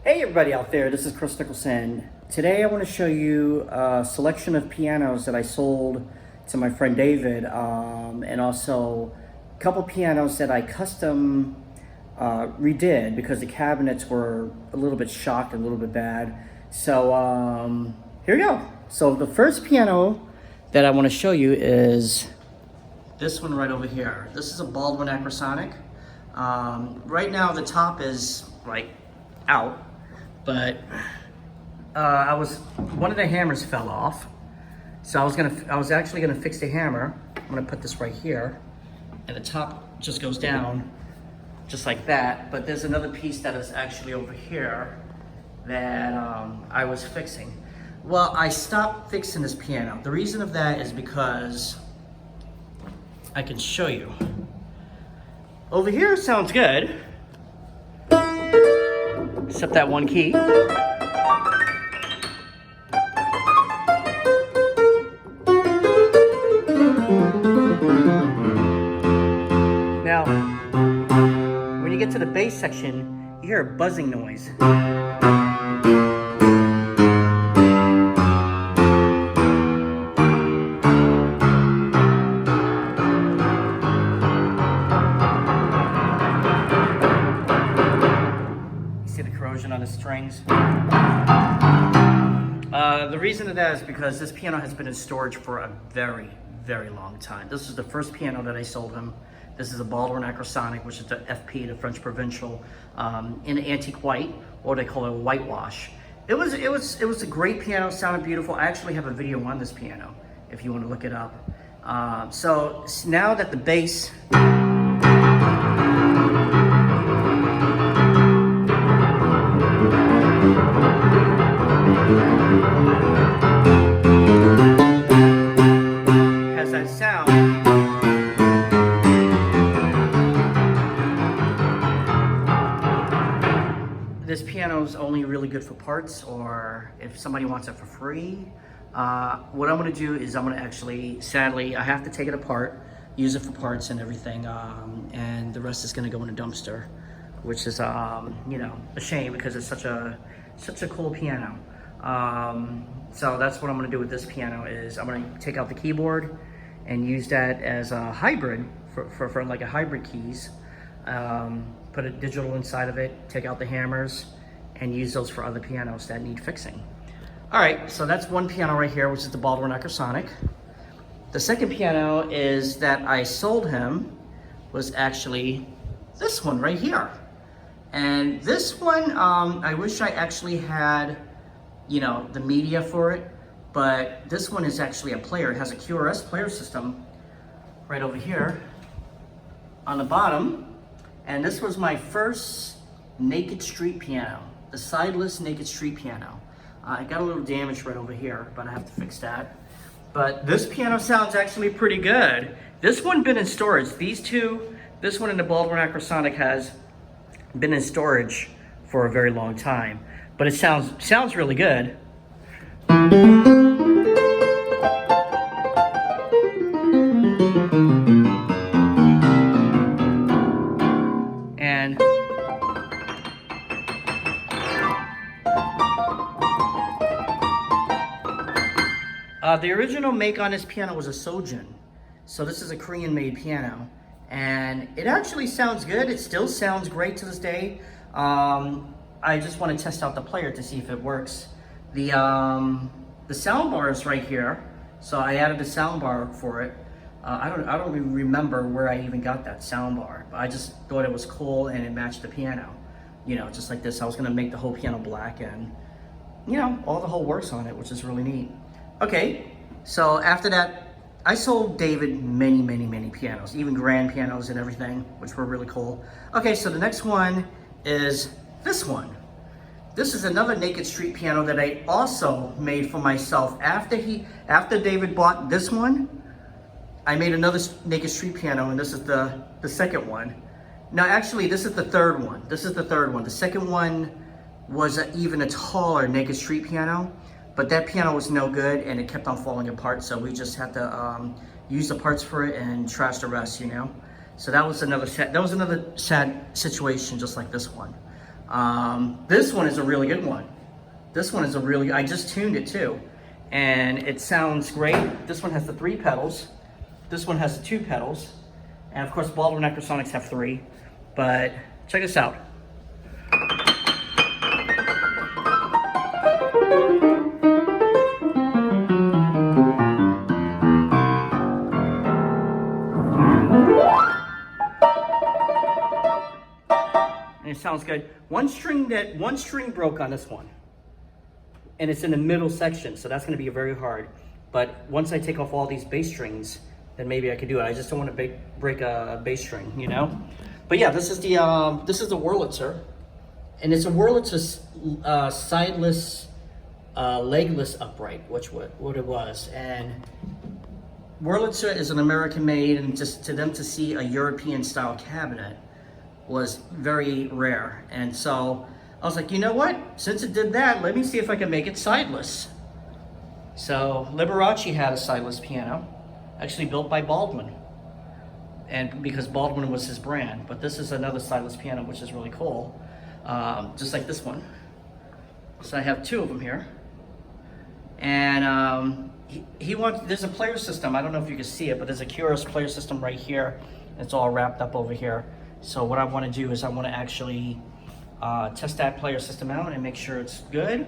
Hey everybody out there, this is Kris Nicholson. Today I want to show you a selection of pianos that I sold to my friend David, and also a couple pianos that I custom redid because the cabinets were a little bit shocked, a little bit bad. So here we go. So the first piano that I want to show you is this one right over here. This is a Baldwin Acrosonic. Right now the top is like out. But one of the hammers fell off, so I was actually gonna fix the hammer. I'm gonna put this right here, and the top just goes down, just like that. But there's another piece that is actually over here that I was fixing. Well, I stopped fixing this piano. The reason of that is because I can show you. Over here sounds good. Except that one key. Now, when you get to the bass section, you hear a buzzing noise. On the strings. The reason of that is because this piano has been in storage for a very, very long time. This is the first piano that I sold him. This is a Baldwin Acrosonic, which is the FP, the French Provincial, in antique white, or they call it whitewash. It was a great piano, sounded beautiful. I actually have a video on this piano, if you want to look it up. So now that the bass has that sound, this piano is only really good for parts, or if somebody wants it for free. What I'm going to do is I'm going to actually, sadly, I have to take it apart, use it for parts and everything, and the rest is going to go in a dumpster, which is you know, a shame because it's such a cool piano. So that's what I'm going to do with this piano is I'm going to take out the keyboard and use that as a hybrid for like a hybrid keys. Put a digital inside of it, take out the hammers, and use those for other pianos that need fixing. All right, so that's one piano right here, which is the Baldwin Acrosonic. The second piano is that I sold him was actually this one right here. And this one, I wish I actually had, you know, the media for it, but this one is actually a player. It has a QRS player system right over here on the bottom. And this was my first naked street piano, the sideless naked street piano. I got a little damage right over here, but I have to fix that. But this piano sounds actually pretty good. This one been in storage. These two, this one and the Baldwin Acrosonic has been in storage for a very long time, but it sounds really good. And the original make on this piano was a Sojin. So this is a Korean made piano. And it actually sounds good. It still sounds great to this day. I just want to test out the player to see if it works. The sound bar is right here. So I added a sound bar for it. I don't even remember where I even got that sound bar, but I just thought it was cool and it matched the piano. You know, just like this. I was gonna make the whole piano black and, you know, all the whole works on it, which is really neat. Okay, so after that, I sold David many, many, many pianos, even grand pianos and everything, which were really cool. Okay, so the next one is this one. This is another naked street piano that I also made for myself. After David bought this one, I made another naked street piano, and this is the second one. Now, actually, this is the third one. This is the third one. The second one was even a taller naked street piano, but that piano was no good, and it kept on falling apart, so we just had to use the parts for it and trash the rest, you know? So that was another sad situation, just like this one. This one is a really good one. This one is I just tuned it too, and it sounds great. This one has the 3 pedals. This one has the 2 pedals. And of course, Baldwin Necrosonics have 3, but check this out. And it sounds good. One string broke on this one, and it's in the middle section, so that's going to be very hard. But once I take off all these bass strings, then maybe I could do it. I just don't want to break a bass string, you know. But yeah, this is the Wurlitzer, and it's a Wurlitzer sideless, legless upright, which what it was. And Wurlitzer is an American made, and just to them to see a European style cabinet was very rare. And so I was like, you know what? Since it did that, let me see if I can make it sideless. So Liberace had a sideless piano, actually built by Baldwin, and because Baldwin was his brand. But this is another sideless piano, which is really cool, just like this one. So I have 2 of them here, and there's a player system. I don't know if you can see it, but there's a Curious player system right here. It's all wrapped up over here. So what I want to do is I want to actually test that player system out and make sure it's good.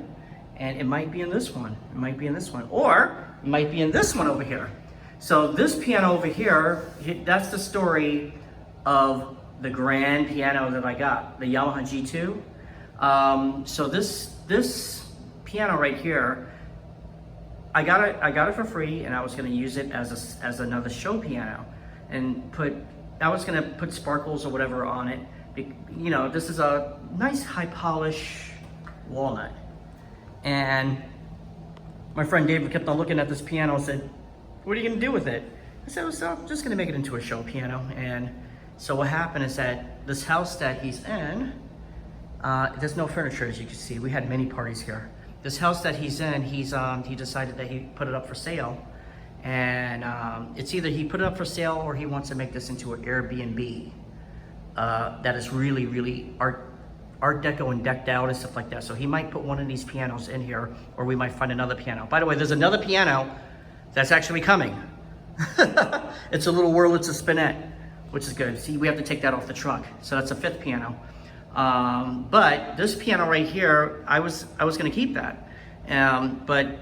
And it might be in this one. It might be in this one, or it might be in this one over here. So this piano over here, that's the story of the grand piano that I got, the Yamaha G2. So this piano right here, I got it for free, and I was going to use it as another show piano, and I was going to put sparkles or whatever on it. You know, this is a nice high polish walnut. And my friend David kept on looking at this piano and said, what are you going to do with it? I said, well, I'm just going to make it into a show piano. And so what happened is that this house that he's in, there's no furniture, as you can see. We had many parties here. This house that he's in, he decided that he put it up for sale. And it's either he put it up for sale or he wants to make this into an Airbnb that is really, really Art Deco and decked out and stuff like that. So he might put one of these pianos in here, or we might find another piano. By the way, there's another piano that's actually coming. It's a little Wurlitzer Spinette, which is good. See, we have to take that off the truck. So that's a 5th piano. But this piano right here, I was gonna keep that. But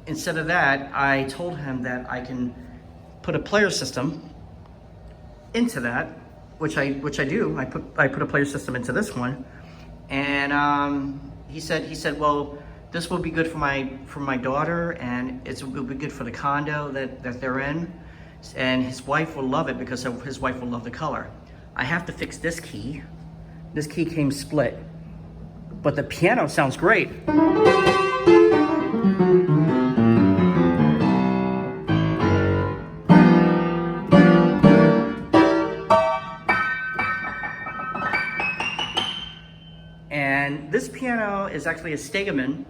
instead of that, I told him that I can put a player system into that, which I do. I put a player system into this one, and he said, well, this will be good for my daughter, and it will be good for the condo that they're in, and his wife will love it because his wife will love the color. I have to fix this key. This key came split, but the piano sounds great. And this piano is actually a Stegemann,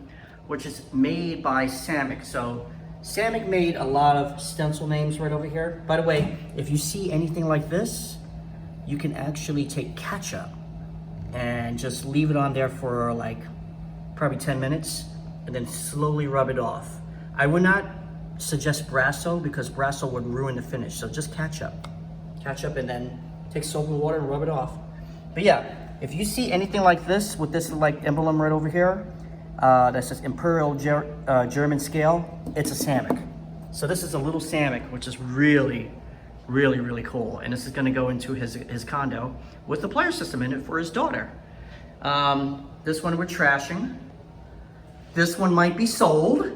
which is made by Samick. So Samick made a lot of stencil names right over here. By the way, if you see anything like this, you can actually take ketchup and just leave it on there for like probably 10 minutes and then slowly rub it off. I would not suggest Brasso because Brasso would ruin the finish. So just ketchup and then take soap and water and rub it off. But yeah, if you see anything like this with this like emblem right over here, that says Imperial German scale, it's a Samick. So this is a little Samick, which is really, really, really cool. And this is gonna go into his condo with the player system in it for his daughter. This one we're trashing. This one might be sold.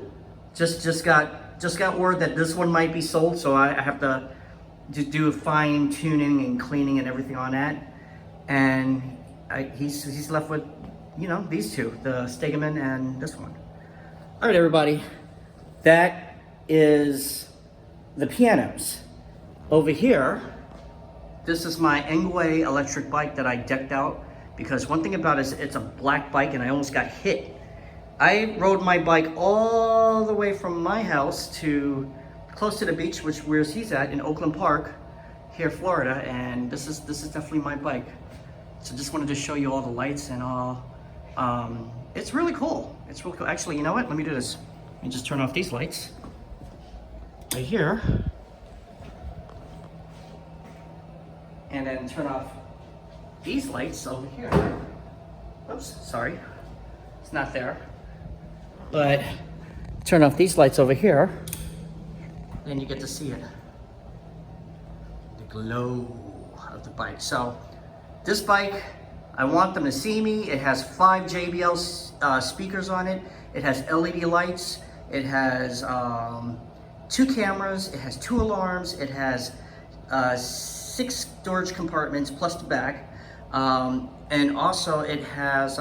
Just got word that this one might be sold, so I have to do a fine tuning and cleaning and everything on that. And he's left with, you know, these two, the Stegemann and this one. All right, everybody, that is the pianos. Over here, this is my Engway electric bike that I decked out, because one thing about it is it's a black bike and I almost got hit. I rode my bike all the way from my house to close to the beach, where he's at in Oakland Park, here, Florida, and this is definitely my bike. So just wanted to show you all the lights and all. It's really cool. It's really cool. Actually, you know what? Let me do this. Let me just turn off these lights right here. And then turn off these lights over here. Oops, sorry. It's not there. But turn off these lights over here. Then you get to see it. The glow of the bike. So this bike, I want them to see me. It has 5 JBL speakers on it. It has LED lights. It has 2 cameras. It has 2 alarms. It has 6 storage compartments plus the back. And also it has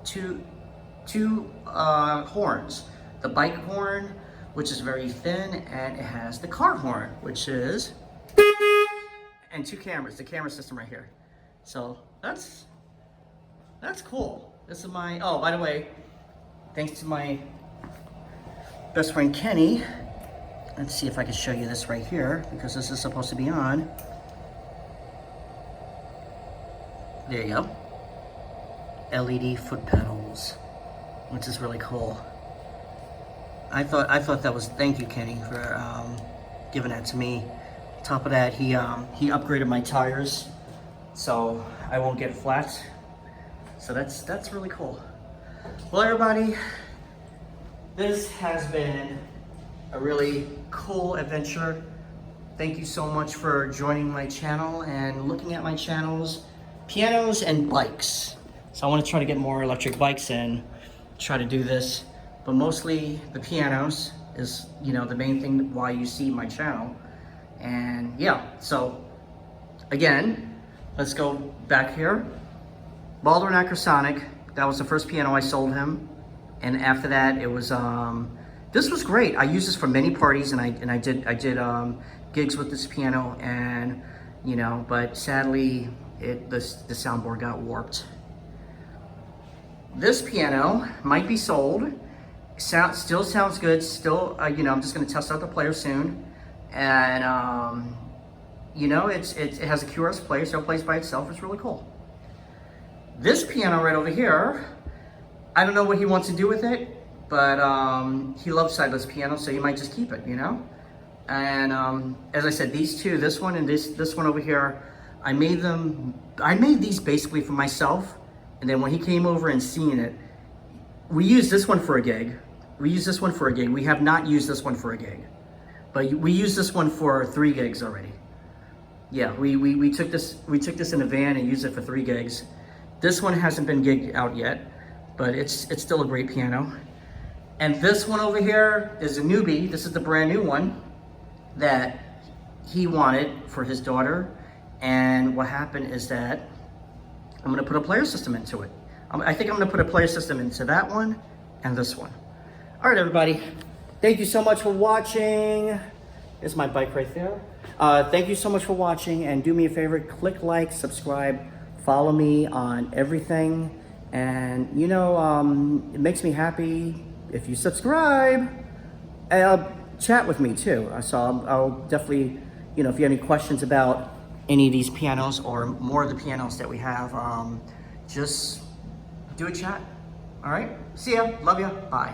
two horns. The bike horn, which is very thin, and it has the car horn, which is, and 2 cameras, the camera system right here. So that's cool. This is my, oh, by the way, thanks to my best friend Kenny. Let's see if I can show you this right here, because this is supposed to be on. There you go. LED foot pedals, which is really cool. I thought that was, thank you, Kenny, for giving that to me. On top of that, he upgraded my tires, so I won't get flat. So that's really cool. Well, everybody, this has been a really cool adventure. Thank you so much for joining my channel and looking at my channels, pianos and bikes. So I want to try to get more electric bikes and try to do this, but mostly the pianos is, you know, the main thing why you see my channel. And yeah, so again, let's go back here. Baldwin Acrosonic, that was the first piano I sold him. And after that, it was, this was great. I used this for many parties, and I did gigs with this piano, and you know, but sadly, the soundboard got warped. This piano might be sold. Still sounds good. Still, you know, I'm just going to test out the player soon, and you know, it has a QRS player, so it plays by itself. It's really cool. This piano right over here, I don't know what he wants to do with it, but he loves sideless piano, so he might just keep it, you know. And as I said, these two, this one and this one over here, I made these basically for myself. And then when he came over and seen it, we used this one for a gig. We have not used this one for a gig, but we used this one for 3 gigs already. Yeah, we took this in a van and used it for 3 gigs. This one hasn't been gigged out yet, but it's still a great piano. And this one over here is a newbie. This is the brand new one that he wanted for his daughter. And what happened is that I'm gonna put a player system into it. I think I'm gonna put a player system into that one and this one. All right, everybody. Thank you so much for watching. There's my bike right there. Thank you so much for watching, and do me a favor, click like, subscribe, follow me on everything. And you know, it makes me happy if you subscribe. And chat with me too. So I'll definitely, you know, if you have any questions about any of these pianos or more of the pianos that we have, just do a chat. All right, see ya, love ya, bye.